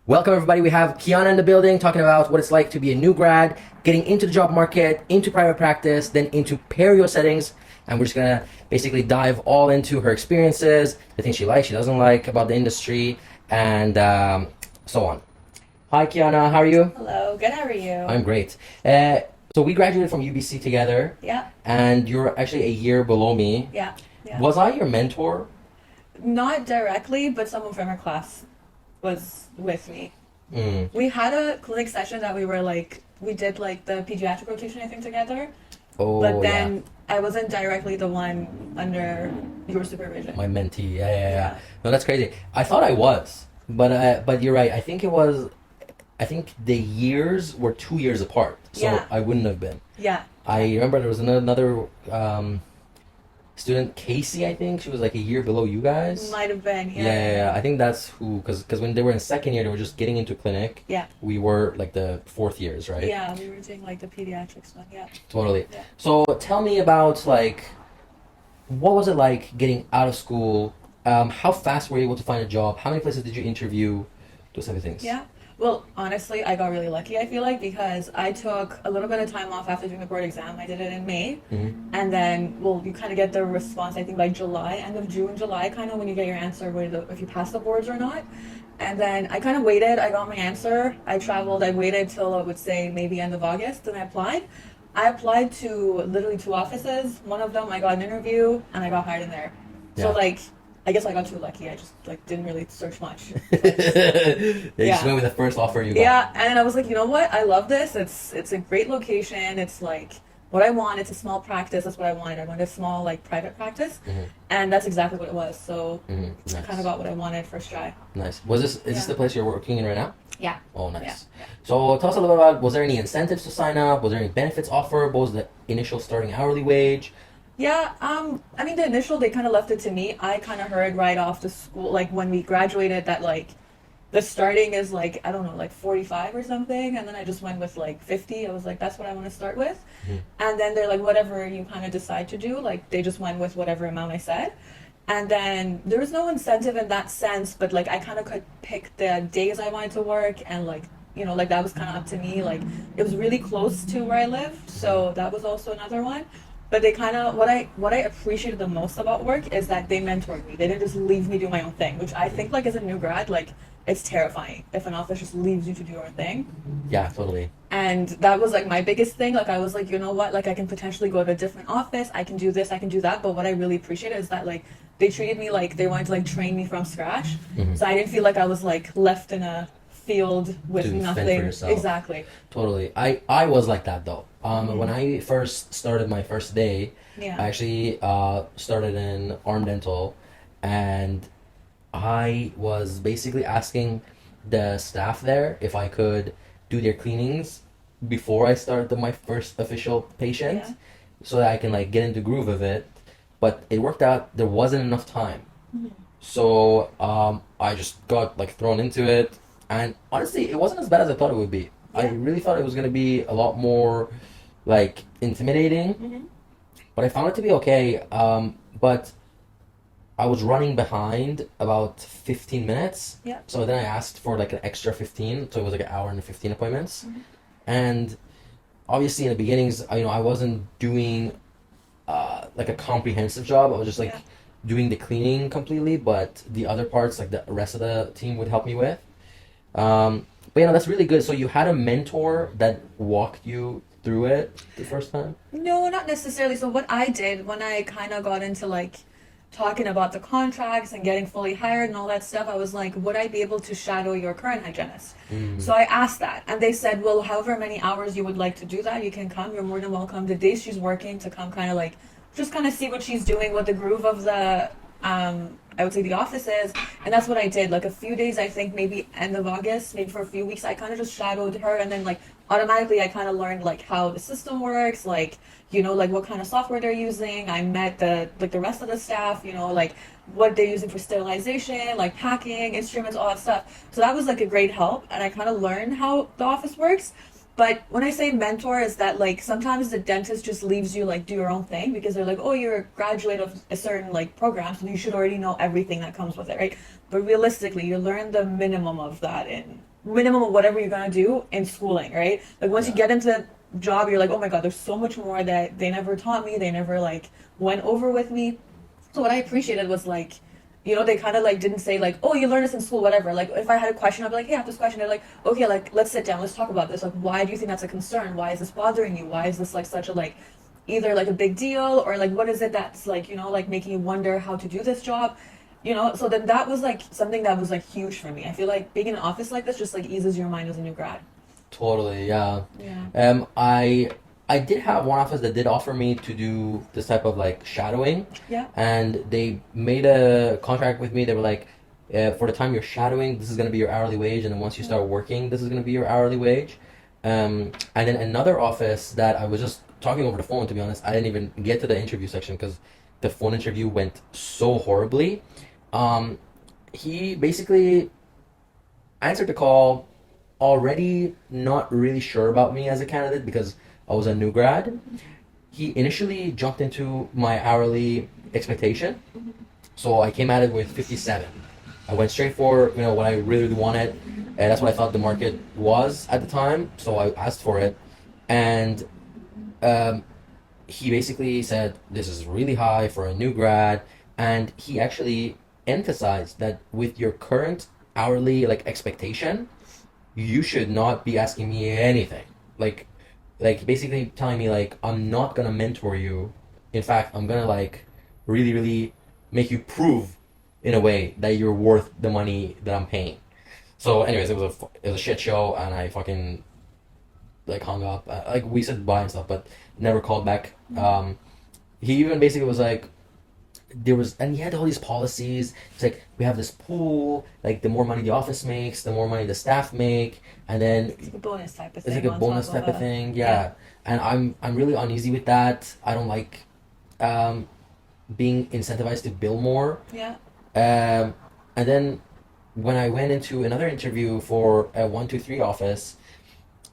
Welcome everybody. We have Kiana in the building talking about what it's like to be a new grad, getting into the job market, into private practice, then into perio settings. And we're just going to basically dive all into her experiences, the things she likes, she doesn't like about the industry, and so on. Hi Kiana, how are you? Hello, good, how are you? I'm great. So we graduated from UBC together. Yeah. And you're actually a year below me. Yeah. Was I your mentor? Not directly, but someone from our class was with me. Mm. We had a clinic session that we did like the pediatric rotation, I think, together. Oh, but then I wasn't directly the one under your supervision. My mentee, yeah. No, that's crazy. I thought I was, but you're right. I think the years were 2 years apart, so I wouldn't have been. Yeah. I remember there was another student, Casey, I think. She was like a year below you guys. Might have been, Yeah. I think that's who, because when they were in second year, they were just getting into clinic. Yeah. We were like the fourth years, right? Yeah, we were doing like the pediatrics one, yeah. Totally. Yeah. So tell me about like, what was it like getting out of school? How fast were you able to find a job? How many places did you interview? Those type of things. Yeah. Well, honestly, I got really lucky, I feel like, because I took a little bit of time off after doing the board exam. I did it in May. Mm-hmm. And then, you kind of get the response, I think, by July, end of June, July, kind of when you get your answer, if you pass the boards or not. And then I kind of waited. I got my answer. I traveled. I waited till, I would say, maybe end of August, and I applied. I applied to literally 2 offices. One of them, I got an interview, and I got hired in there. Yeah. So, I guess I got too lucky. I just didn't really search much. You just went with the first offer you got. Yeah, and I was like, you know what? I love this. It's a great location. It's like what I want. It's a small practice. That's what I wanted. I wanted a small private practice, and that's exactly what it was. So Nice. I kind of got what I wanted first try. Nice. Is this the place you're working in right now? Yeah. Oh, nice. Yeah. So tell us a little bit about, was there any incentives to sign up? Was there any benefits offered? What was the initial starting hourly wage? Yeah, I mean, the initial, they kind of left it to me. I kind of heard right off the school, when we graduated, that, the starting is, I don't know, 45 or something, and then I just went with, 50. I was like, that's what I want to start with. Mm-hmm. And then they're like, whatever you kind of decide to do, they just went with whatever amount I said. And then there was no incentive in that sense, but, I kind of could pick the days I wanted to work, and, that was kind of up to me. It was really close to where I live, so that was also another one. But they kind of, what I appreciated the most about work is that they mentored me. They didn't just leave me do my own thing, which I think, as a new grad, it's terrifying if an office just leaves you to do your own thing. Yeah, totally. And that was, my biggest thing. I was like, you know what? I can potentially go to a different office. I can do this, I can do that. But what I really appreciated is that, they treated me like they wanted to, train me from scratch. Mm-hmm. So I didn't feel like I was, left in a field with To nothing. fend for yourself. Exactly. Totally. I was like that, though. When I first started my first day, Yeah. I actually started in arm dental, and I was basically asking the staff there if I could do their cleanings before I started my first official patient, so that I can get into the groove of it. But it worked out there wasn't enough time, so I just got thrown into it, and honestly, it wasn't as bad as I thought it would be. I really thought it was gonna be a lot more intimidating, but I found it to be okay. But I was running behind about 15 minutes. Yeah. So then I asked for an extra 15, so it was an hour and 15 appointments. And obviously in the beginnings, I wasn't doing a comprehensive job. I was just doing the cleaning completely, but the other parts, the rest of the team would help me with. But that's really good. So you had a mentor that walked you through it the first time? No, not necessarily. So what I did when I kind of got into talking about the contracts and getting fully hired and all that stuff, I was like, would I be able to shadow your current hygienist? So I asked that, and they said, well, however many hours you would like to do that, you can come. You're more than welcome. The days she's working to come kind of just kind of see what she's doing, what the groove of the I would say the office is. And that's what I did. A few days, I think maybe end of August, maybe for a few weeks, I kind of just shadowed her, and then automatically I kind of learned how the system works, what kind of software they're using. I met the rest of the staff, what they're using for sterilization, packing, instruments, all that stuff. So that was a great help, and I kind of learned how the office works. But when I say mentor, is that like sometimes the dentist just leaves you like do your own thing because they're like, oh, you're a graduate of a certain like program, so you should already know everything that comes with it, right? But realistically, you learn the minimum of that in minimum of whatever you're gonna do in schooling, right? Like once you get into the job, you're like, oh my god, there's so much more that they never taught me, they never like went over with me. So what I appreciated was like, they kind of like didn't say like, oh, you learned this in school, whatever. Like if I had a question, I'd be like, hey, I have this question. They're like, okay, like let's sit down, let's talk about this. Like, why do you think that's a concern? Why is this bothering you? Why is this like such a like, either like a big deal or like what is it that's like, like making you wonder how to do this job? So then that was like something that was like huge for me. I feel like being in an office like this just like eases your mind as a new grad. Totally, yeah. Yeah. I did have one office that did offer me to do this type of like shadowing. Yeah. And they made a contract with me. They were like, for the time you're shadowing, this is going to be your hourly wage, and then once you start working, this is going to be your hourly wage. And then another office that I was just talking over the phone, to be honest, I didn't even get to the interview section because the phone interview went so horribly. He basically answered the call already not really sure about me as a candidate because I was a new grad. He initially jumped into my hourly expectation. So I came at it with 57. I went straight for, what I really wanted. And that's what I thought the market was at the time. So I asked for it. And he basically said, this is really high for a new grad. And he actually emphasized that with your current hourly expectation, you should not be asking me anything. Like basically telling me I'm not gonna mentor you. In fact, I'm gonna really, really make you prove in a way that you're worth the money that I'm paying. So anyways, it was a shit show, and I fucking hung up. We said bye and stuff, but never called back. He even basically was like, and he had all these policies. It's like, we have this pool, the more money the office makes, the more money the staff make, and then it's like a bonus type of thing. It's like a bonus type of thing, yeah. And I'm really uneasy with that. I don't like being incentivized to bill more. Yeah. And then when I went into another interview for a 123 office,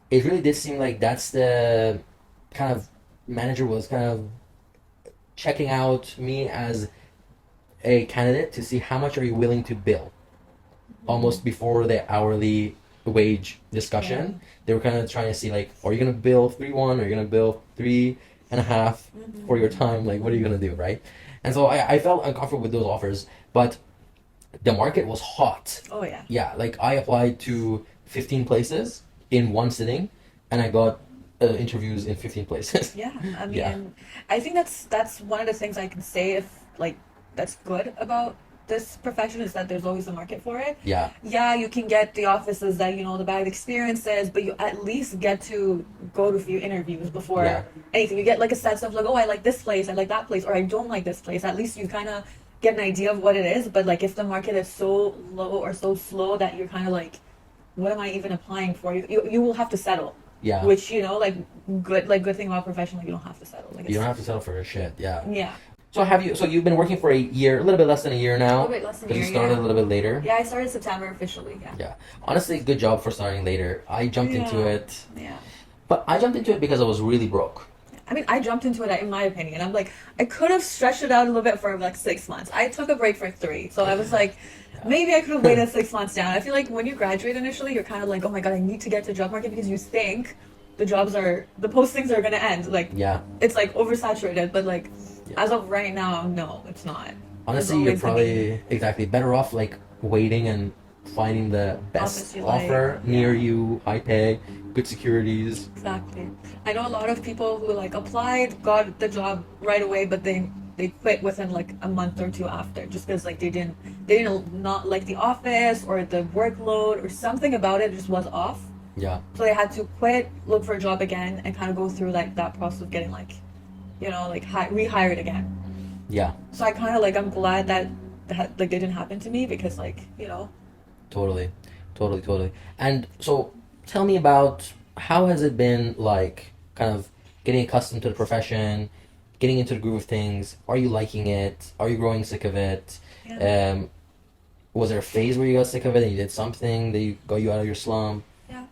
it really did seem like that's the kind of manager was kind of checking out me as a candidate to see how much are you willing to bill. Almost before the hourly wage discussion, they were kind of trying to see are you gonna bill 3.1 or are you gonna bill 3.5 for your time? What are you gonna do, right? And so I felt uncomfortable with those offers, but the market was hot. Oh yeah. Yeah, I applied to 15 places in one sitting, and I got interviews in 15 places. Yeah, I mean, I think that's one of the things I can say if that's good about this profession is that there's always a market for it. Yeah. Yeah, you can get the offices that the bad experiences, but you at least get to go to a few interviews before anything. You get a sense of oh, I like this place, I like that place, or I don't like this place. At least you kind of get an idea of what it is. But if the market is so low or so slow that you're kind of what am I even applying for? You will have to settle. Yeah. Which good thing about profession, you don't have to settle. You don't have to settle for your shit. Yeah. Yeah. So you've been working for a year, a little bit less than a year now. A little bit less than a year. Because you started a little bit later. Yeah, I started September officially. Yeah. Yeah. Honestly, good job for starting later. I jumped into it. Yeah. But I jumped into it because I was really broke. I mean, I jumped into it in my opinion. I'm I could have stretched it out a little bit for 6 months. I took a break for 3, so I was maybe I could have waited 6 months down. I feel when you graduate initially, you're kind of oh my god, I need to get to the job market because you think the postings are gonna end. It's oversaturated, but as of right now, no, it's not. Honestly, you're probably exactly better off waiting and finding the best offer near you, high pay, good securities. Exactly. I know a lot of people who applied, got the job right away, but they quit within a month or 2 after, just because they didn't not like the office or the workload or something about it just was off. Yeah. So they had to quit, look for a job again, and kind of go through that process of getting rehired again. Yeah. So I kind of I'm glad that didn't happen to me because Totally. And so tell me about how has it been kind of getting accustomed to the profession, getting into the groove of things. Are you liking it? Are you growing sick of it? Yeah. Was there a phase where you got sick of it and you did something that got you out of your slump? Yeah.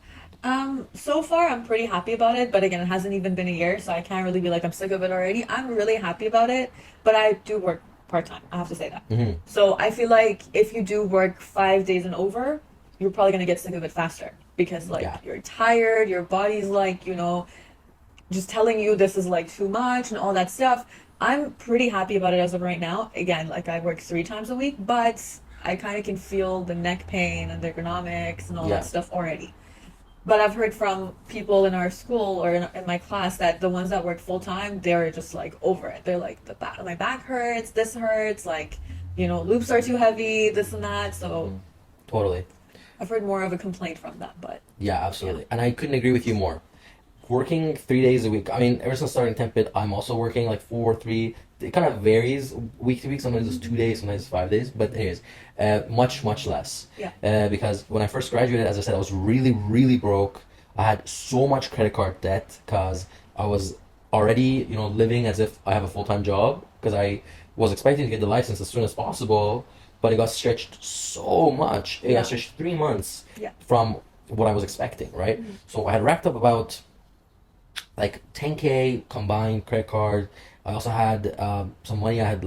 So far I'm pretty happy about it, but again, it hasn't even been a year, so I can't really be like I'm sick of it already. I'm really happy about it, but I do work part-time. I have to say that. Mm-hmm. So I feel like if you do work 5 days and over, you're probably gonna get sick of it faster because like Yeah. you're tired, your body's like, just telling you this is like too much and all that stuff. I'm pretty happy about it as of right now. Again, like I work 3 times a week, but I kind of can feel the neck pain and the ergonomics and all Yeah. that stuff already. But I've heard from people in our school or in my class that the ones that work full time, they're just like over it. They're like, my back hurts, this hurts, like, loops are too heavy, this and that. So Totally. I've heard more of a complaint from them, but Yeah, absolutely. And I couldn't agree with you more. Working 3 days a week. I mean, ever since starting Tempid, I'm also working like 4, 3. It kind of varies week to week. Sometimes it's 2 days, sometimes it's 5 days. But anyways, much, much less. yeah. Because when I first graduated, as I said, I was really, really broke. I had so much credit card debt because I was already, living as if I have a full-time job because I was expecting to get the license as soon as possible, but it got stretched so much. It Yeah. got stretched 3 months Yeah. from what I was expecting, right? So I had racked up about like 10K combined credit card. I also had some money I had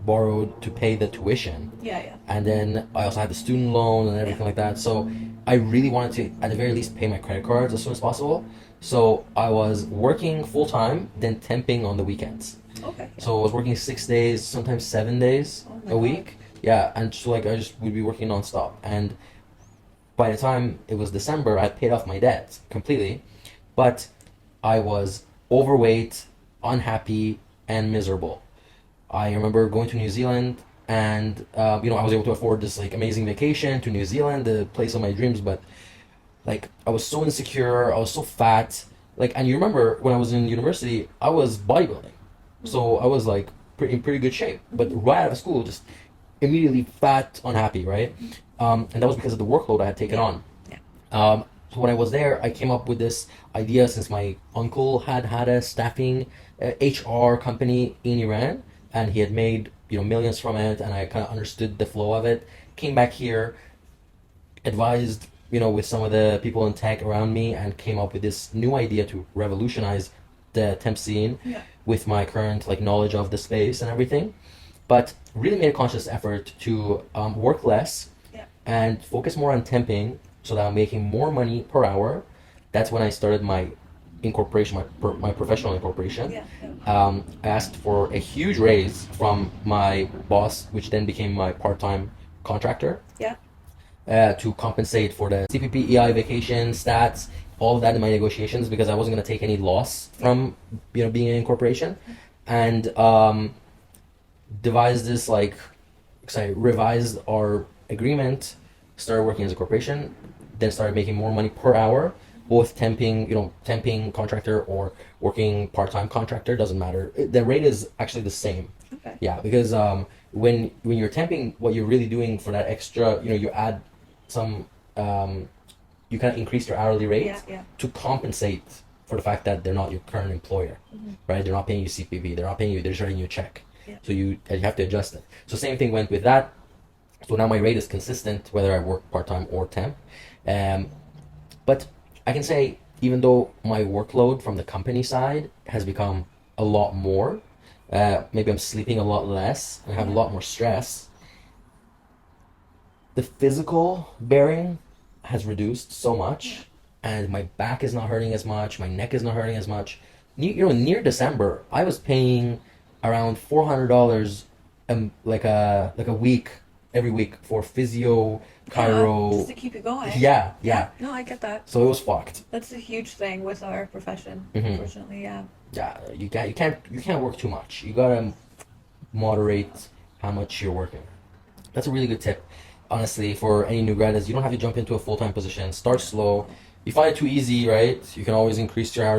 borrowed to pay the tuition. Yeah, yeah. And then I also had the student loan and everything like that. So I really wanted to, at the very least, pay my credit cards as soon as possible. So I was working full time, then temping on the weekends. Okay. So I was working 6 days, sometimes 7 days Oh my a week. Yeah, and so I just would be working nonstop. And by the time it was December, I had paid off my debt completely. But I was overweight, unhappy, and miserable. I remember going to New Zealand, and I was able to afford this amazing vacation to New Zealand, the place of my dreams. But I was so insecure, I was so fat. And you remember when I was in university, I was bodybuilding, so I was in pretty good shape. But right out of school, just immediately fat, unhappy, right? And that was because of the workload I had taken on. Yeah. So when I was there, I came up with this idea since my uncle had a staffing HR company in Iran, and he had made millions from it, and I kind of understood the flow of it. Came back here, advised with some of the people in tech around me, and came up with this new idea to revolutionize the temp scene Yeah. with my current knowledge of the space and everything. But really made a conscious effort to work less Yeah. and focus more on temping so that I'm making more money per hour. That's when I started my incorporation, my professional incorporation. Yeah. Yeah. I asked for a huge raise from my boss, which then became my part-time contractor, Yeah. to compensate for the CPP, EI, vacation, stats, all of that in my negotiations because I wasn't going to take any loss from being an incorporation, and devised this revised our agreement, started working as a corporation, then started making more money per hour, both temping contractor or working part-time contractor, doesn't matter. The rate is actually the same. Okay. Yeah, because when you're temping, what you're really doing for that extra, you add some, you kind of increase your hourly rate Yeah. Yeah. to compensate for the fact that they're not your current employer, right? They're not paying you CPV, they're not paying you, they're just writing you a check. Yeah. So you have to adjust it. So same thing went with that. So now my rate is consistent whether I work part-time or temp. But I can say, even though my workload from the company side has become a lot more, maybe I'm sleeping a lot less and have a lot more stress, the physical bearing has reduced so much, and my back is not hurting as much, my neck is not hurting as much. Near December, I was paying around $400 like a week, every week for physio, chiro. Just to keep you going. Yeah. No, I get that. So it was fucked. That's a huge thing with our profession, Mhm. unfortunately. Yeah. Yeah, you can't work too much. You gotta moderate how much you're working. That's a really good tip, honestly, for any new grad. Is you don't have to jump into a full-time position. Start slow. You find it too easy, right? You can always increase your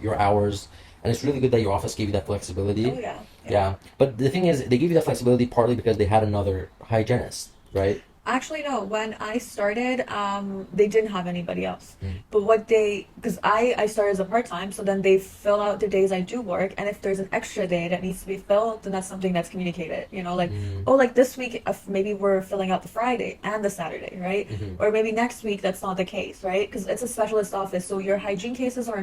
your hours, and it's really good that your office gave you that flexibility. Oh yeah. Yeah, but the thing is, they give you that flexibility partly because they had another hygienist, right? Actually, no. When I started, they didn't have anybody else. But because I started as a part-time, so then they fill out the days I do work, and if there's an extra day that needs to be filled, then that's something that's communicated. Like, oh, like this week, maybe we're filling out the Friday and the Saturday, right? Or maybe next week that's not the case, right? Because it's a specialist office, so your hygiene cases are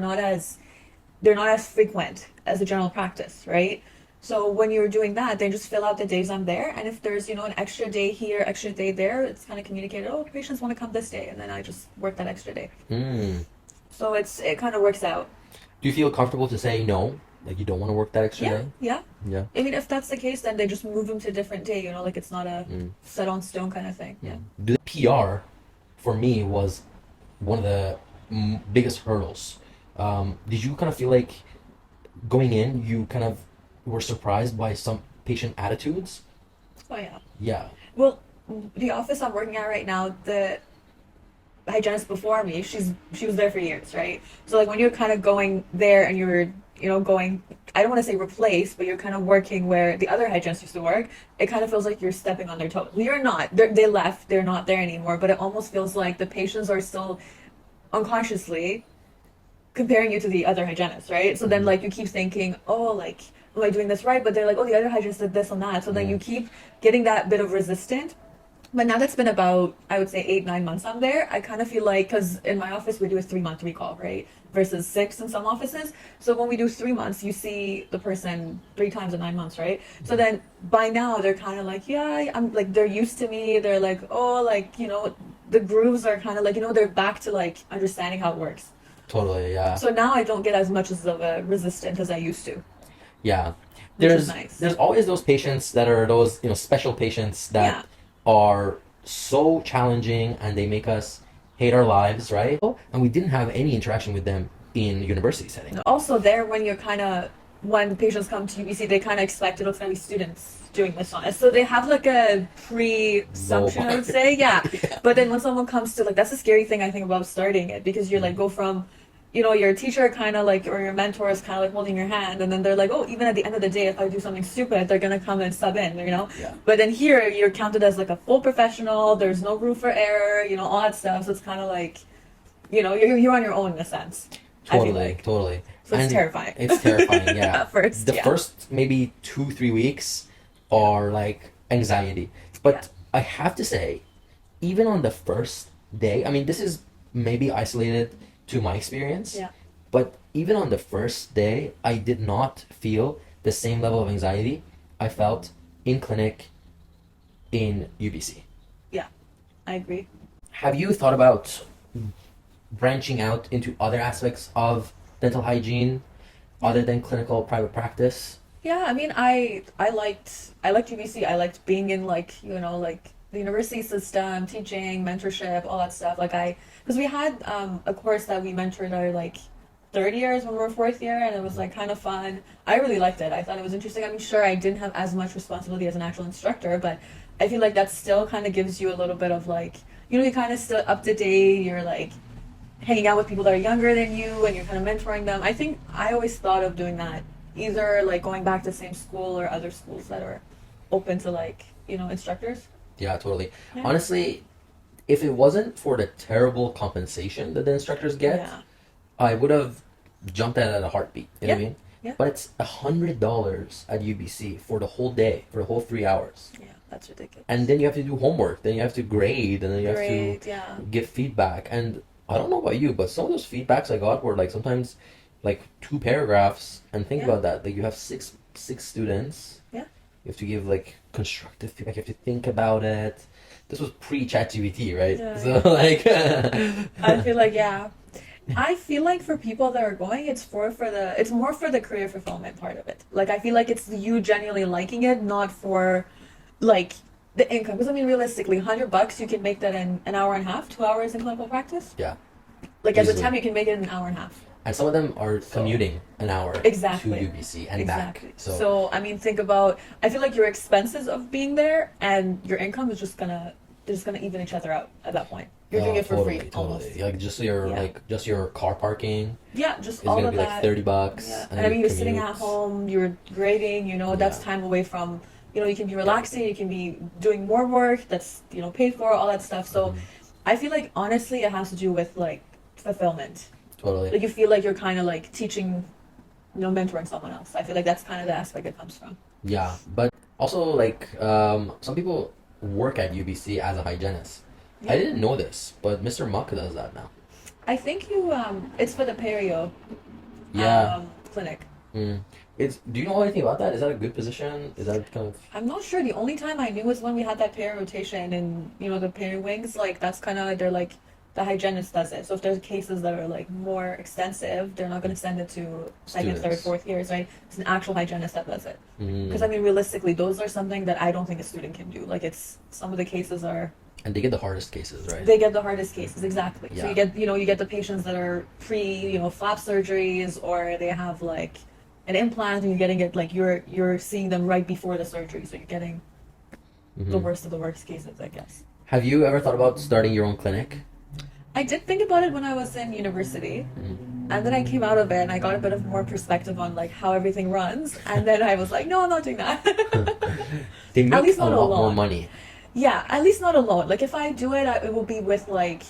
they're not as frequent as a general practice, right? So when you're doing that, they just fill out the days I'm there, and if there's an extra day here, extra day there, it's kind of communicated. Oh, patients want to come this day, and then I just work that extra day. So it kind of works out. Do you feel comfortable to say no, like you don't want to work that extra day? Yeah. Yeah. I mean, if that's the case, then they just move them to a different day. Like it's not a set on stone kind of thing. Yeah. The PR for me was one of the biggest hurdles. Did you kind of feel like going in, you kind of were surprised by some patient attitudes? Oh yeah. Yeah. Well, the office I'm working at right now, the hygienist before me, she was there for years, right? So like when you're kind of going there and you're going, I don't want to say replace, but you're kind of working where the other hygienists used to work, it kind of feels like you're stepping on their toes. You're not. They left. They're not there anymore. But it almost feels like the patients are still unconsciously comparing you to the other hygienist, right? So then like you keep thinking, oh, like, am I doing this right? But they're like, oh, the other hygienist did this and that. So then you keep getting that bit of resistance. But now that's been about, I would say, 8-9 months I'm there, I kind of feel like, because in my office we do a 3-month recall, right? Versus 6 in some offices. So when we do 3 months, you see the person 3 times in 9 months, right? So then by now they're kind of like, yeah, I'm like, they're used to me. They're like, oh, like, the grooves are kind of like, they're back to like understanding how it works. Totally, yeah. So now I don't get as much of a resistance as I used to. Yeah. Which is nice. There's always those patients that are those, special patients that are so challenging and they make us hate our lives, right? And we didn't have any interaction with them in university setting. Also there, when the patients come to UBC, they kind of expect it's going to be students doing this on it. So they have like a pre-assumption, I would say. Yeah. But then when someone comes to that's the scary thing I think about starting it, because you're like, go from, your teacher kind of like, or your mentor is kind of like holding your hand, and then they're like, oh, even at the end of the day, if I do something stupid, they're going to come and sub in, Yeah. But then here, you're counted as like a full professional, there's no room for error, all that stuff. So it's kind of like, you're on your own in a sense. Totally. So it's terrifying. It's terrifying, yeah. At first, the first maybe 2-3 weeks are like anxiety. But I have to say, even on the first day, I mean, this is maybe isolated to my experience. Yeah. But even on the first day, I did not feel the same level of anxiety I felt in clinic in UBC. Yeah, I agree. Have you thought about branching out into other aspects of dental hygiene other than clinical private practice? Yeah, I mean, I liked UBC. I liked being in like the university system, teaching, mentorship, all that stuff. Because we had a course that we mentored our like third years when we were fourth year, and it was like kind of fun. I really liked it. I thought it was interesting. I mean, sure, I didn't have as much responsibility as an actual instructor, but I feel like that still kind of gives you a little bit of like, you're kind of still up to date. You're like hanging out with people that are younger than you, and you're kind of mentoring them. I think I always thought of doing that, either like going back to the same school or other schools that are open to like, instructors. Yeah, totally. Yeah. Honestly, if it wasn't for the terrible compensation that the instructors get, I would have jumped at it at a heartbeat. You know what I mean? Yeah. But it's $100 at UBC for the whole day, for the whole 3 hours. Yeah, that's ridiculous. And then you have to do homework, then you have to grade, and then you have to give feedback. And I don't know about you, but some of those feedbacks I got were like sometimes like 2 paragraphs. And think about that. Like you have six students. Yeah. You have to give like constructive feedback. You have to think about it. This was pre-ChatGPT, right? Yeah, so like, I feel like I feel like for people that are going, it's more for the career fulfillment part of it. Like I feel like it's you genuinely liking it, not for like the income. Because I mean, realistically, $100 you can make that in an hour and a half, 2 hours in clinical practice. Yeah. Like easily. As a temp, you can make it in an hour and a half. And some of them are commuting an hour to UBC and back. So I mean, think about. I feel like your expenses of being there and your income is they're just gonna even each other out at that point. You're doing it for free, almost. Like just your car parking. Yeah, just is all gonna of be that. like $30. Yeah. And I mean, you're sitting at home, you're grading. That's time away from you can be relaxing, you can be doing more work that's, paid for, all that stuff. So I feel like honestly it has to do with like fulfillment. Totally. Like you feel like you're kind of like teaching, mentoring someone else. I feel like that's kind of the aspect it comes from. Yeah, but also like some people work at UBC as a hygienist. Yeah. I didn't know this, but Mr. Muck does that now. I think it's for the perio Yeah. clinic. Mm. Do you know anything about that? Is that a good position? Is that kind of... I'm not sure. The only time I knew was when we had that perio rotation and, the perio wings, like that's kind of, they're like, the hygienist does it. So if there's cases that are like more extensive, they're not going to send it to second, third, fourth years, right? It's an actual hygienist that does it. Because I mean, realistically, those are something that I don't think a student can do. Like some of the cases are... And they get the hardest cases, right? They get the hardest cases, exactly. Yeah. So you get the patients that are flap surgeries, or they have like an implant and you're getting it like you're seeing them right before the surgery. So you're getting the worst of the worst cases, I guess. Have you ever thought about starting your own clinic? I did think about it when I was in university, and then I came out of it and I got a bit of more perspective on like how everything runs, and then I was like, no, I'm not doing that. They make At least a not lot alone. more money. Yeah, at least not alone. Like if I do it, it will be with like,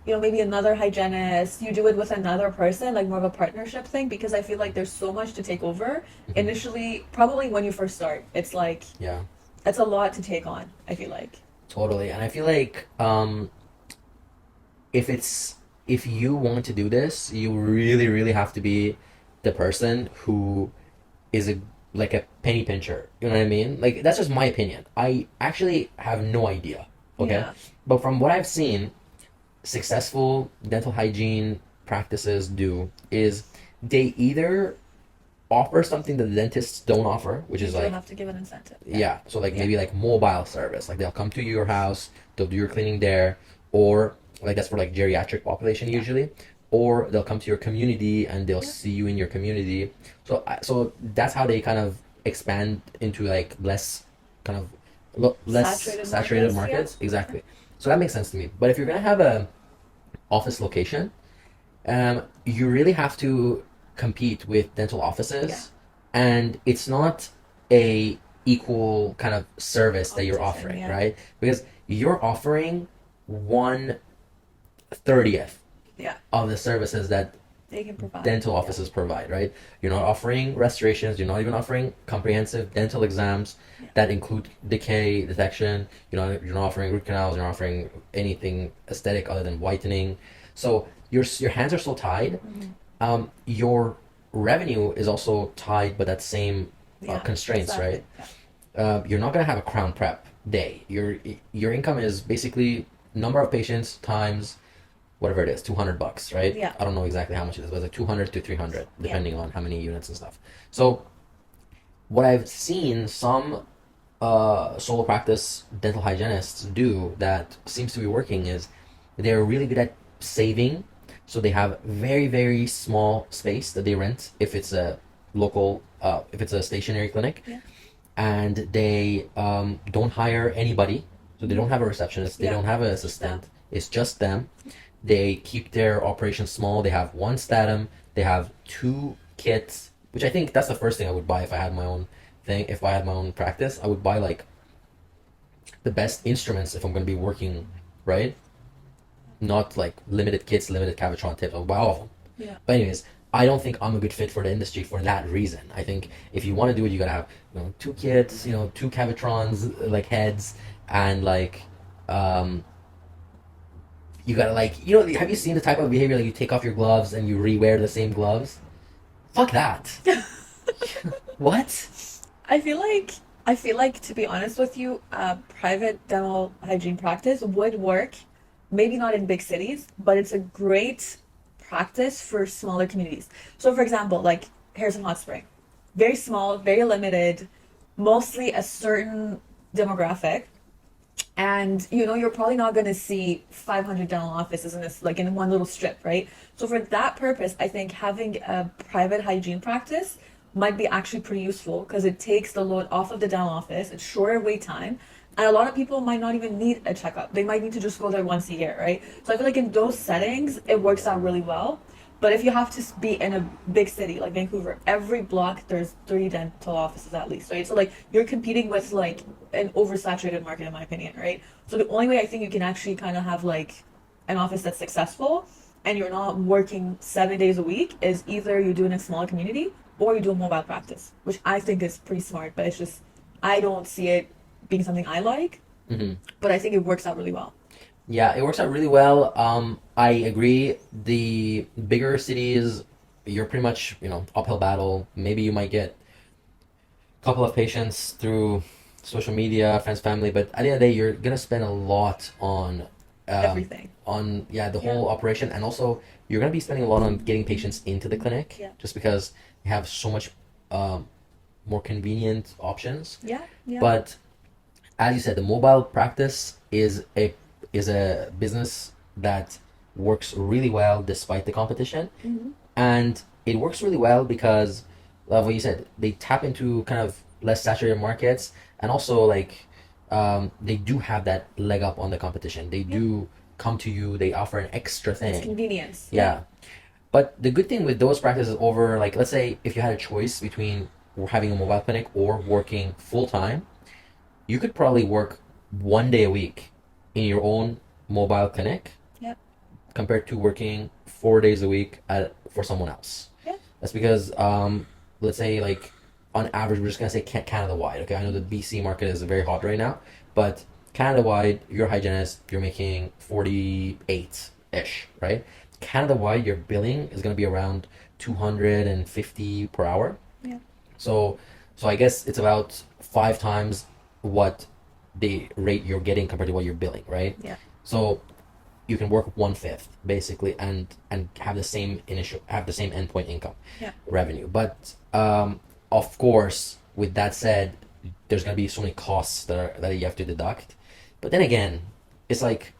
maybe another hygienist. You do it with another person, like more of a partnership thing, because I feel like there's so much to take over. Initially, probably when you first start, it's like, Yeah. it's a lot to take on, I feel like. Totally. And I feel like if you want to do this, you really, really have to be the person who is like a penny pincher. You know what I mean? Like that's just my opinion. I actually have no idea. Okay. Yeah. But from what I've seen, successful dental hygiene practices do is they either offer something that the dentists don't offer, which is You like have to give an incentive. yeah, so like maybe like mobile service, like they'll come to your house, they'll do your cleaning there, or like that's for like geriatric population usually, or they'll come to your community and they'll see you in your community. So that's how they kind of expand into like less kind of less saturated markets. Exactly. So that makes sense to me. But if you're gonna have a office location, you really have to compete with dental offices, and it's not a equal kind of service that you're offering, right? Because you're offering 1/30th of the services that they can provide. Dental offices provide, right? You're not offering restorations, you're not even offering comprehensive dental exams that include decay detection, you're not offering root canals, you're not offering anything aesthetic other than whitening. So your hands are still tied. Your revenue is also tied by that same constraints, exactly. right? You're not going to have a crown prep day. Your income is basically number of patients times whatever it is, $200, right? Yeah. I don't know exactly how much it is, but it's like 200 to 300 depending on how many units and stuff. So what I've seen some solo practice dental hygienists do that seems to be working is they're really good at saving. So they have very, very small space that they rent if it's a local, if it's a stationary clinic. Yeah. And they don't hire anybody. So they don't have a receptionist. They don't have an assistant. It's just them. They keep their operations small. They have one statum. They have 2 kits, which I think that's the first thing I would buy if I had my own thing. If I had my own practice, I would buy like the best instruments if I'm going to be working, right? Not like limited kits, limited Cavitron tips. I would buy all of them. Yeah. But anyways, I don't think I'm a good fit for the industry for that reason. I think if you want to do it, you gotta have 2 kits, 2 Cavitrons, like heads, and like you gotta like have you seen the type of behavior like you take off your gloves and you rewear the same gloves? Fuck that. What? I feel like to be honest with you, private dental hygiene practice would work, maybe not in big cities, but it's a great practice for smaller communities. So for example, like Harrison Hot Spring, very small, very limited, mostly a certain demographic. And you're probably not going to see 500 dental offices in this, like in one little strip, right? So for that purpose, I think having a private hygiene practice might be actually pretty useful because it takes the load off of the dental office. It's shorter wait time. And a lot of people might not even need a checkup. They might need to just go there once a year, right? So I feel like in those settings, it works out really well. But if you have to be in a big city like Vancouver, every block there's 30 dental offices at least, right? So like you're competing with like an oversaturated market in my opinion, right? So the only way I think you can actually kind of have like an office that's successful and you're not working 7 days a week is either you do it in a smaller community or you do a mobile practice, which I think is pretty smart, but it's just I don't see it being something I like, but I think it works out really well. Yeah, it works out really well. I agree. The bigger cities, you're pretty much, uphill battle. Maybe you might get a couple of patients through social media, friends, family, but at the end of the day, you're gonna spend a lot Everything. on the whole operation, and also you're gonna be spending a lot on getting patients into the clinic, Yeah. just because you have so much more convenient options. Yeah, yeah. But as you said, the mobile practice is a business that works really well despite the competition, and it works really well because of what you said. They tap into kind of less saturated markets, and also like they do have that leg up on the competition. They do come to you. They offer an extra It's thing. convenience. Yeah. But the good thing with those practices over, like, let's say if you had a choice between having a mobile clinic or working full time, you could probably work 1 day a week in your own mobile clinic Yep. compared to working 4 days a week for someone else. Yeah. That's because, let's say, like, on average, we're just gonna say Canada-wide. Okay, I know the BC market is very hot right now, but Canada-wide, you're a hygienist, you're making 48-ish, right? Canada-wide, your billing is gonna be around 250 per hour. Yeah. So, I guess it's about 5 times what the rate you're getting compared to what you're billing, right? Yeah. So you can work 1/5 basically, and have the same endpoint income, Yeah. revenue. But of course, with that said, there's gonna be so many costs that you have to deduct. But then again, it's like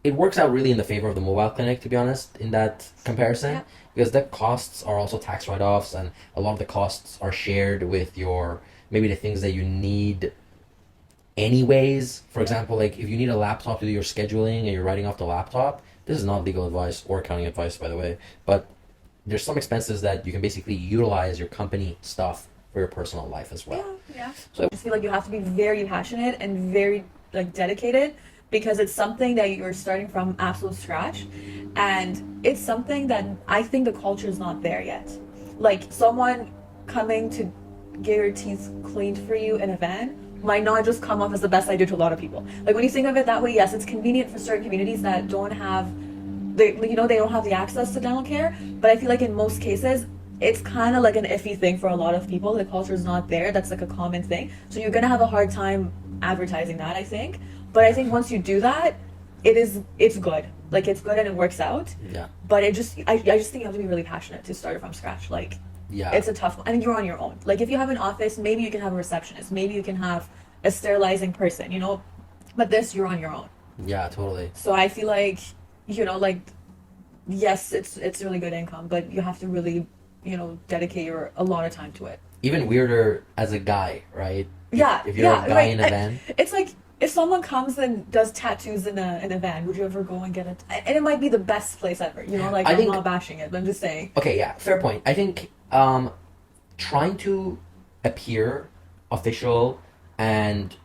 it works out really in the favor of the mobile clinic, to be honest, in that comparison, Yeah. because the costs are also tax write-offs, and a lot of the costs are shared with your maybe the things that you need anyways. For example, like if you need a laptop to do your scheduling and you're writing off the laptop, this is not legal advice or accounting advice, by the way, but there's some expenses that you can basically utilize your company stuff for your personal life as well. Yeah. So I just feel like you have to be very passionate and very like dedicated because it's something that you're starting from absolute scratch, and it's something that I think the culture is not there yet. Like someone coming to get your teeth cleaned for you in a van might not just come off as the best idea to a lot of people. Like when you think of it that way, yes, it's convenient for certain communities that don't have they don't have the access to dental care, but I feel like in most cases it's kind of like an iffy thing for a lot of people. The culture is not there. That's like a common thing. So you're gonna have a hard time advertising that, I think. But I think once you do that, it's good. Like it's good and it works out. yeah, But I just think you have to be really passionate to start it from scratch. Like yeah, it's a tough one, and you're on your own. Like if you have an office, maybe you can have a receptionist, maybe you can have a sterilizing person, but this you're on your own. yeah, totally. So I feel like like yes, it's really good income, but you have to really dedicate a lot of time to it. Even weirder as a guy, right? Yeah, If you're yeah, a guy right. in a van. It's like if someone comes and does tattoos in a van, would you ever go and get it? And it might be the best place ever. Like I I'm think- not bashing it, but I'm just saying. Okay, yeah, fair point. I think trying to appear official and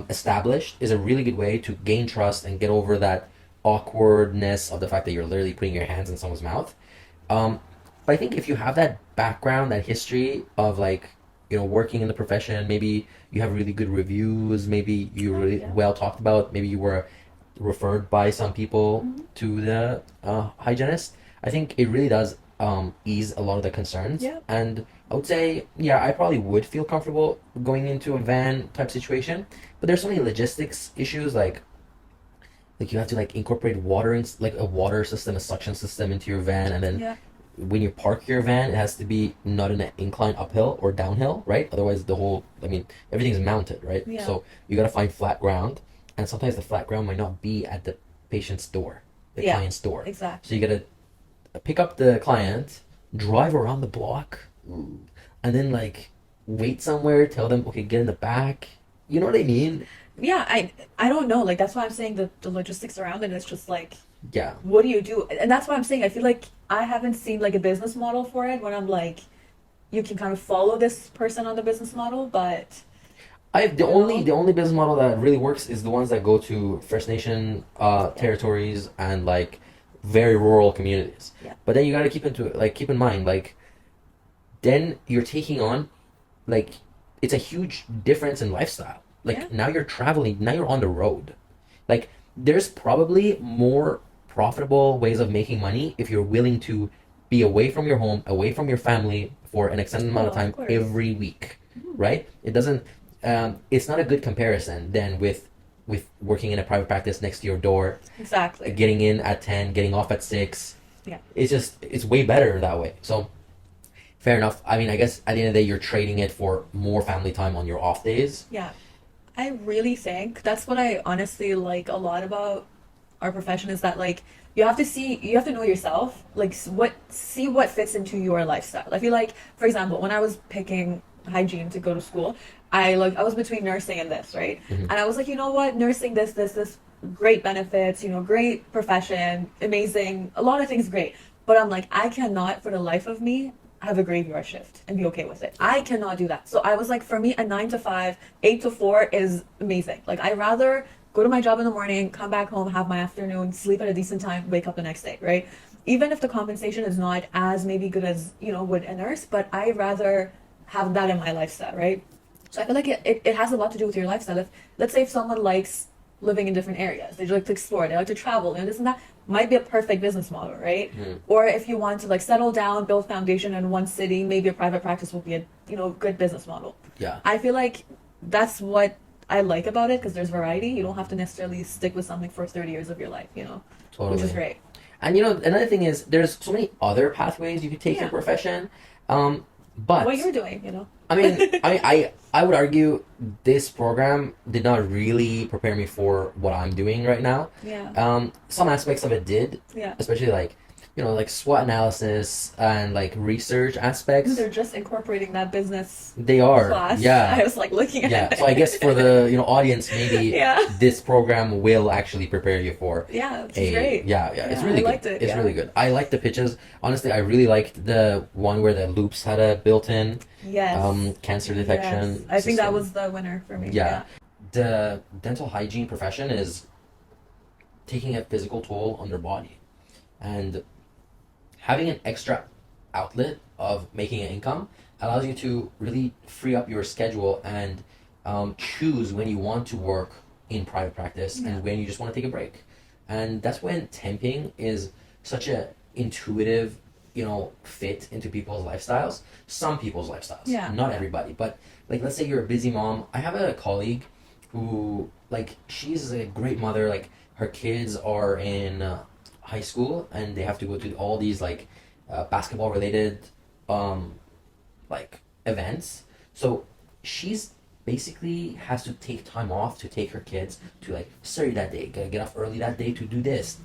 established is a really good way to gain trust and get over that awkwardness of the fact that you're literally putting your hands in someone's mouth. But I think if you have that background, that history of like, working in the profession, maybe you have really good reviews, maybe you're really Yeah. well talked about, maybe you were referred by some people to the hygienist. I think it really does ease a lot of the concerns. Yeah. And I would say, yeah, I probably would feel comfortable going into a van type situation. But there's so many logistics issues, like you have to like incorporate water in, like a water system, a suction system into your van, and then Yeah. when you park your van, it has to be not in an incline uphill or downhill, right? Otherwise, everything's mounted, right? Yeah. So you gotta find flat ground, and sometimes the flat ground might not be at the patient's door, the Yeah, client's door. exactly. So you gotta pick up the client, drive around the block, and then like wait somewhere, tell them, okay, get in the back. You know what I mean? Yeah, I don't know. Like that's why I'm saying the logistics around it is just like Yeah. what do you do? And that's why I'm saying I feel like I haven't seen like a business model for it when I'm like, you can kind of follow this person on the business model, but The only business model that really works is the ones that go to First Nation territories and like very rural communities. Yeah. But then you got to keep in mind like then you're taking on like it's a huge difference in lifestyle. Like Yeah. now you're traveling, now you're on the road. Like there's probably more profitable ways of making money if you're willing to be away from your home, away from your family for an extended amount of Of time course. every week, right? It doesn't. It's not a good comparison than with working in a private practice next to your door, Exactly. getting in at 10, getting off at 6. Yeah. It's way better that way. So fair enough. I mean, I guess at the end of the day, you're trading it for more family time on your off days. Yeah. I really think that's what I honestly like a lot about our profession is that like you have to know yourself, like see what fits into your lifestyle. I feel like, for example, when I was picking hygiene to go to school, I was between nursing and this, right? Mhm. And I was like, you know what, nursing this great benefits, great profession, amazing, a lot of things great. But I'm like, I cannot for the life of me have a graveyard shift and be okay with it. I cannot do that. So I was like, for me, a 9 to 5, 8 to 4 is amazing. Like I rather go to my job in the morning, come back home, have my afternoon, sleep at a decent time, wake up the next day, right? Even if the compensation is not as maybe good as, would a nurse, but I rather have that in my lifestyle, right? So I feel like it has a lot to do with your lifestyle. Let's say if someone likes living in different areas, they like to explore, they like to travel, and this and that might be a perfect business model, right? Or if you want to like settle down, build foundation in one city, maybe a private practice will be a good business model. Yeah. I feel like that's what I like about it because there's variety. You don't have to necessarily stick with something for 30 years of your life, Totally. which is great. And another thing is there's so many other pathways you could take your profession. But What you're doing, I mean, I would argue this program did not really prepare me for what I'm doing right now. Yeah. Some aspects of it did, Yeah. especially like like SWOT analysis and like research aspects. They're just incorporating that business They are, class. yeah, I was like looking at yeah. it. So I guess for the audience, maybe Yeah. this program will actually prepare you for Yeah, it's great. yeah. It's Yeah, really I good. liked it, It's yeah. really good. I like the pitches. Honestly, I really liked the one where the loops had a built-in Yes. cancer detection. Yes. I think that system. was the winner for me. Yeah. The dental hygiene profession is taking a physical toll on their body, and having an extra outlet of making an income allows you to really free up your schedule and choose when you want to work in private practice Yeah. and when you just want to take a break. And that's when temping is such a intuitive, fit into people's lifestyles. Some people's lifestyles. Yeah. Not everybody. But like let's say you're a busy mom. I have a colleague who like she's a great mother. Like her kids are in high school and they have to go to all these like basketball related like events. So she's basically has to take time off to take her kids to like Surrey that day, gotta get off early that day to do this,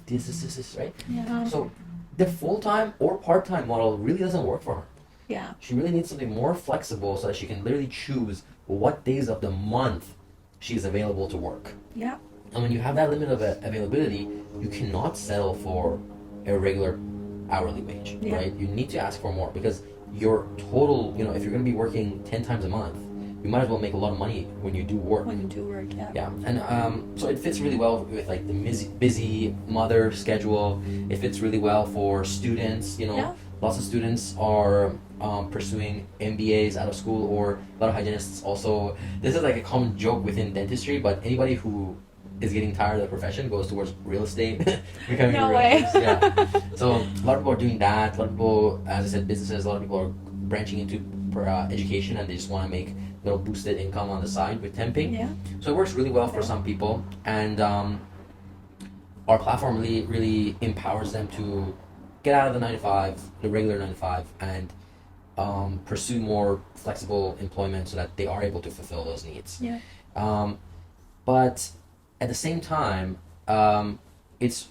right? Yeah. So the full-time or part-time model really doesn't work for her. Yeah. She really needs something more flexible so that she can literally choose what days of the month she's available to work. Yeah. And when you have that limit of availability, you cannot settle for a regular hourly wage, Yeah. right? You need to ask for more because your total, if you're going to be working 10 times a month, you might as well make a lot of money when you do work. When you do work, yeah. Yeah, and so it fits really well with like the busy mother schedule. It fits really well for students. Yeah. Lots of students are pursuing MBAs out of school, or a lot of hygienists also. This is like a common joke within dentistry, but anybody who is getting tired of the profession goes towards real estate, becoming No a way. realtor. Yeah. So a lot of people are doing that. A lot of people, as I said, businesses. A lot of people are branching into education, and they just want to make little boosted income on the side with temping. Yeah. So it works really well for some people, and our platform really empowers them to get out of the 9 to 5, the regular 9 to 5, and pursue more flexible employment so that they are able to fulfill those needs. Yeah. But at the same time, it's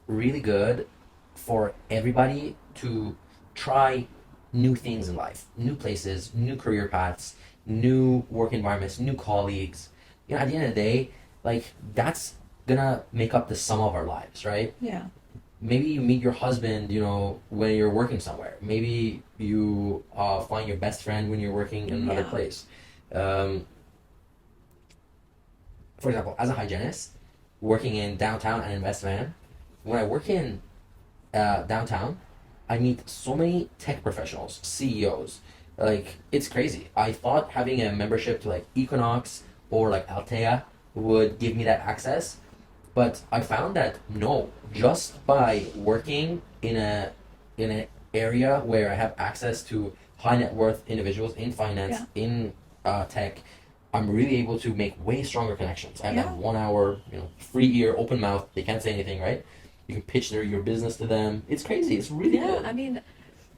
really good for everybody to try new things in life, new places, new career paths, new work environments, new colleagues. At the end of the day, like that's gonna make up the sum of our lives, right? Yeah. maybe you meet your husband, when you're working somewhere. Maybe you find your best friend when you're working in another place. Um, for example, as a hygienist, working in downtown and in West Van, when I work in downtown, I meet so many tech professionals, CEOs. Like, it's crazy. I thought having a membership to like Equinox or like Altea would give me that access, but I found that no, just by working in an area where I have access to high net worth individuals in finance, in tech, I'm really able to make way stronger connections. I have that 1 hour, free ear, open mouth. They can't say anything, right? You can pitch your business to them. It's crazy. It's really good. I mean,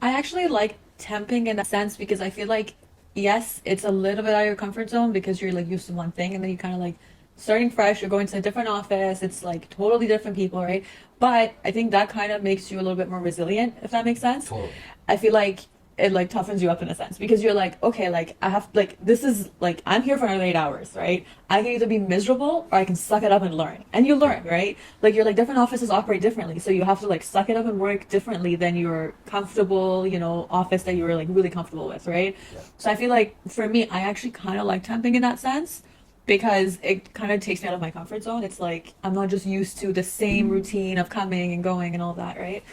I actually like temping in that sense because I feel like, yes, it's a little bit out of your comfort zone because you're like used to one thing, and then you kind of like starting fresh, you're going to a different office, it's like totally different people, right? But I think that kind of makes you a little bit more resilient, if that makes sense. Totally. I feel like it like toughens you up in a sense because you're like, okay, like I have like this is like I'm here for another 8 hours, right? I can either be miserable or I can suck it up and learn. And you learn, right? Like you're like different offices operate differently. So you have to like suck it up and work differently than your comfortable, office that you were like really comfortable with, right? Yeah. So I feel like for me, I actually kind of like temping in that sense because it kind of takes me out of my comfort zone. It's like I'm not just used to the same routine of coming and going and all that, right?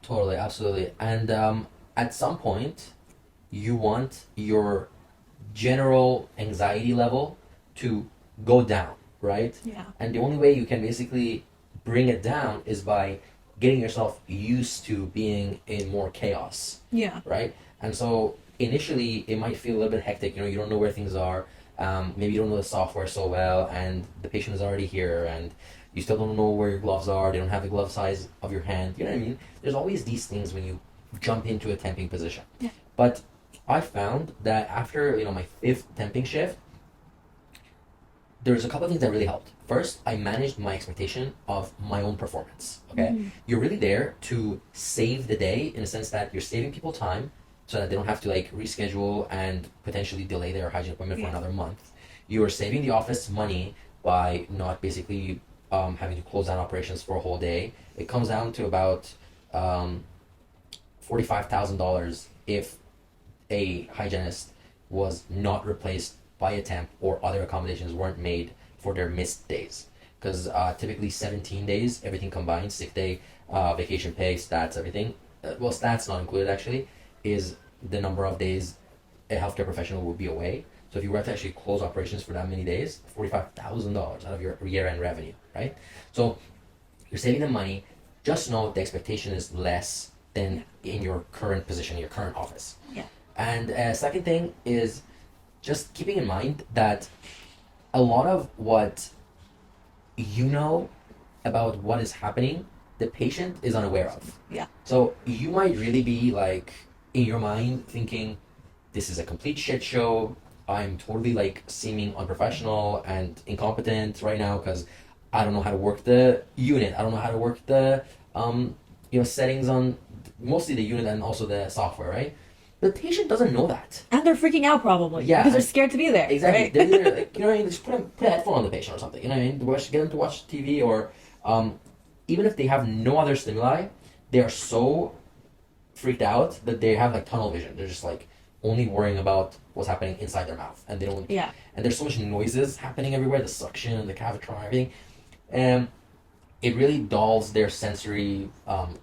Totally, absolutely. And at some point, you want your general anxiety level to go down, right? Yeah. And the only way you can basically bring it down is by getting yourself used to being in more chaos, Yeah. right? And so initially, it might feel a little bit hectic. You don't know where things are. Maybe you don't know the software so well, and the patient is already here, and you still don't know where your gloves are. They don't have the glove size of your hand. You know what I mean? There's always these things when you jump into a temping position. Yeah. But I found that after my 5th temping shift, there's a couple of things that really helped. First, I managed my expectation of my own performance. Okay, you're really there to save the day in a sense that you're saving people time so that they don't have to like reschedule and potentially delay their hygiene appointment for another month. You are saving the office money by not basically having to close down operations for a whole day. It comes down to about $45,000 if a hygienist was not replaced by a temp or other accommodations weren't made for their missed days. Because typically 17 days, everything combined, sick day, vacation pay, stats, everything. Well, stats not included actually, is the number of days a healthcare professional will be away. So if you were to actually close operations for that many days, $45,000 out of your year-end revenue, right? So you're saving them money. Just know the expectation is less than in your current position, your current office. Yeah. And second thing is just keeping in mind that a lot of what you know about what is happening, the patient is unaware of. Yeah. So you might really be like in your mind thinking, this is a complete shit show. I'm totally like seeming unprofessional and incompetent right now because I don't know how to work the unit. I don't know how to work the settings on mostly the unit and also the software, right? The patient doesn't know that. And they're freaking out probably. Yeah. Because they're scared to be there. Exactly. Right? They're like, you know what I mean? Just put a headphone on the patient or something. You know what I mean? Get them to watch TV or even if they have no other stimuli, they are so freaked out that they have like tunnel vision. They're just like only worrying about what's happening inside their mouth. And they don't and there's so much noises happening everywhere, the suction, the cavitron, everything. And it really dulls their sensory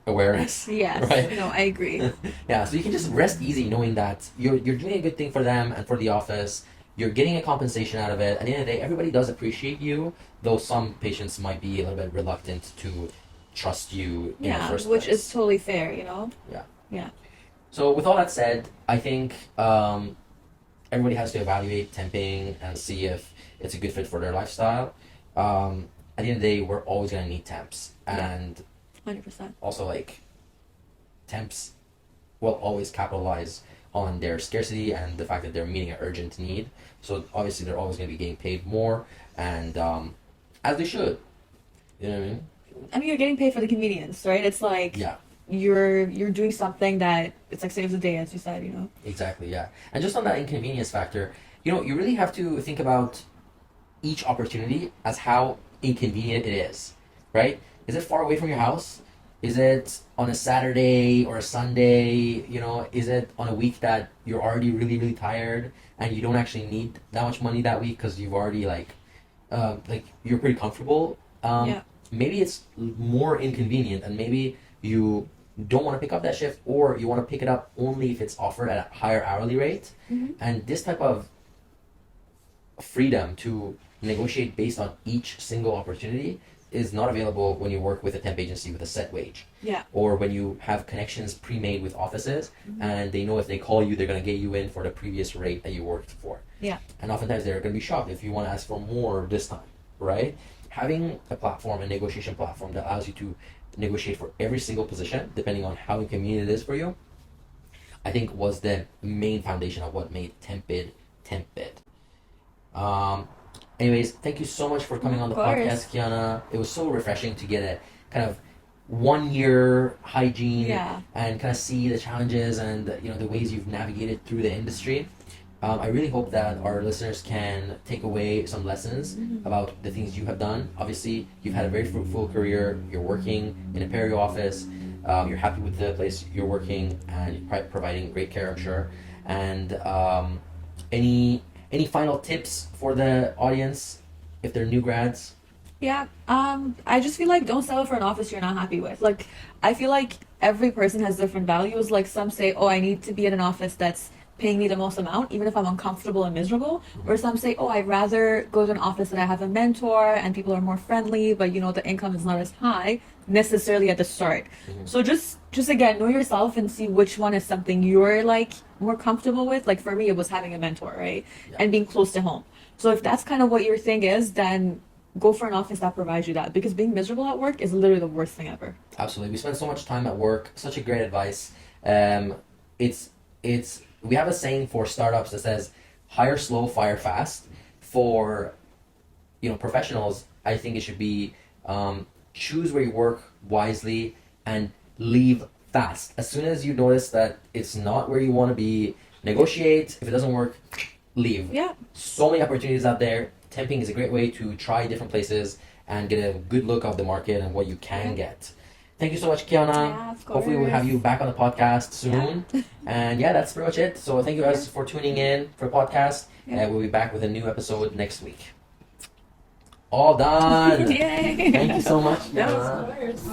awareness. Yes. Right? No, I agree. Yeah, so you can just rest easy knowing that you're doing a good thing for them and for the office. You're getting a compensation out of it. At the end of the day, everybody does appreciate you, though some patients might be a little bit reluctant to trust you in the first which place. is totally fair, Yeah. Yeah. So with all that said, I think everybody has to evaluate temping and see if it's a good fit for their lifestyle. At the end of the day, we're always going to need temps. And 100%. also, like, temps will always capitalize on their scarcity and the fact that they're meeting an urgent need. So, obviously, they're always going to be getting paid more, and as they should. You know what I mean? I mean, you're getting paid for the convenience, right? It's like you're doing something that it's like saves the day, as you said, Exactly, yeah. And just on that inconvenience factor, you really have to think about each opportunity as how inconvenient it is, right? Is it far away from your house? Is it on a Saturday or a Sunday? You know, is it on a week that you're already really, really tired and you don't actually need that much money that week because you've already like you're pretty comfortable? Yeah. Maybe it's more inconvenient, and maybe you don't want to pick up that shift, or you want to pick it up only if it's offered at a higher hourly rate. And this type of freedom to negotiate based on each single opportunity is not available when you work with a temp agency with a set wage. Yeah. Or when you have connections pre-made with offices and they know if they call you, they're going to get you in for the previous rate that you worked for. Yeah. And oftentimes they're going to be shocked if you want to ask for more this time, right? Having a platform, a negotiation platform that allows you to negotiate for every single position, depending on how inconvenient it is for you, I think was the main foundation of what made Tempbid. Anyways, thank you so much for coming on the podcast, Kiana. It was so refreshing to get a kind of 1 year hygiene and kind of see the challenges and the ways you've navigated through the industry. I really hope that our listeners can take away some lessons about the things you have done. Obviously, you've had a very fruitful career. You're working in a perio office. You're happy with the place you're working, and you're providing great care, I'm sure. And any final tips for the audience if they're new grads? Yeah. I just feel like don't settle for an office you're not happy with. Like, I feel like every person has different values. Like, some say, oh, I need to be in an office that's paying me the most amount, even if I'm uncomfortable and miserable. Or some say, oh, I'd rather go to an office that I have a mentor and people are more friendly, but the income is not as high necessarily at the start. So just again, know yourself and see which one is something you're like more comfortable with. Like for me, it was having a mentor, right? And being close to home. So if that's kind of what your thing is, then go for an office that provides you that, because being miserable at work is literally the worst thing ever. Absolutely. We spend so much time at work. Such a great advice. We have a saying for startups that says hire slow, fire fast. For professionals, I think it should be choose where you work wisely and leave fast. As soon as you notice that it's not where you want to be, negotiate. If it doesn't work, leave. Yeah. So many opportunities out there. Temping is a great way to try different places and get a good look of the market and what you can get. Thank you so much, Kiana. Yeah, of course. Hopefully we'll have you back on the podcast soon. Yeah. And that's pretty much it. So thank you guys for tuning in for the podcast. And we'll be back with a new episode next week. All done. Yay. Thank you so much. No, of course.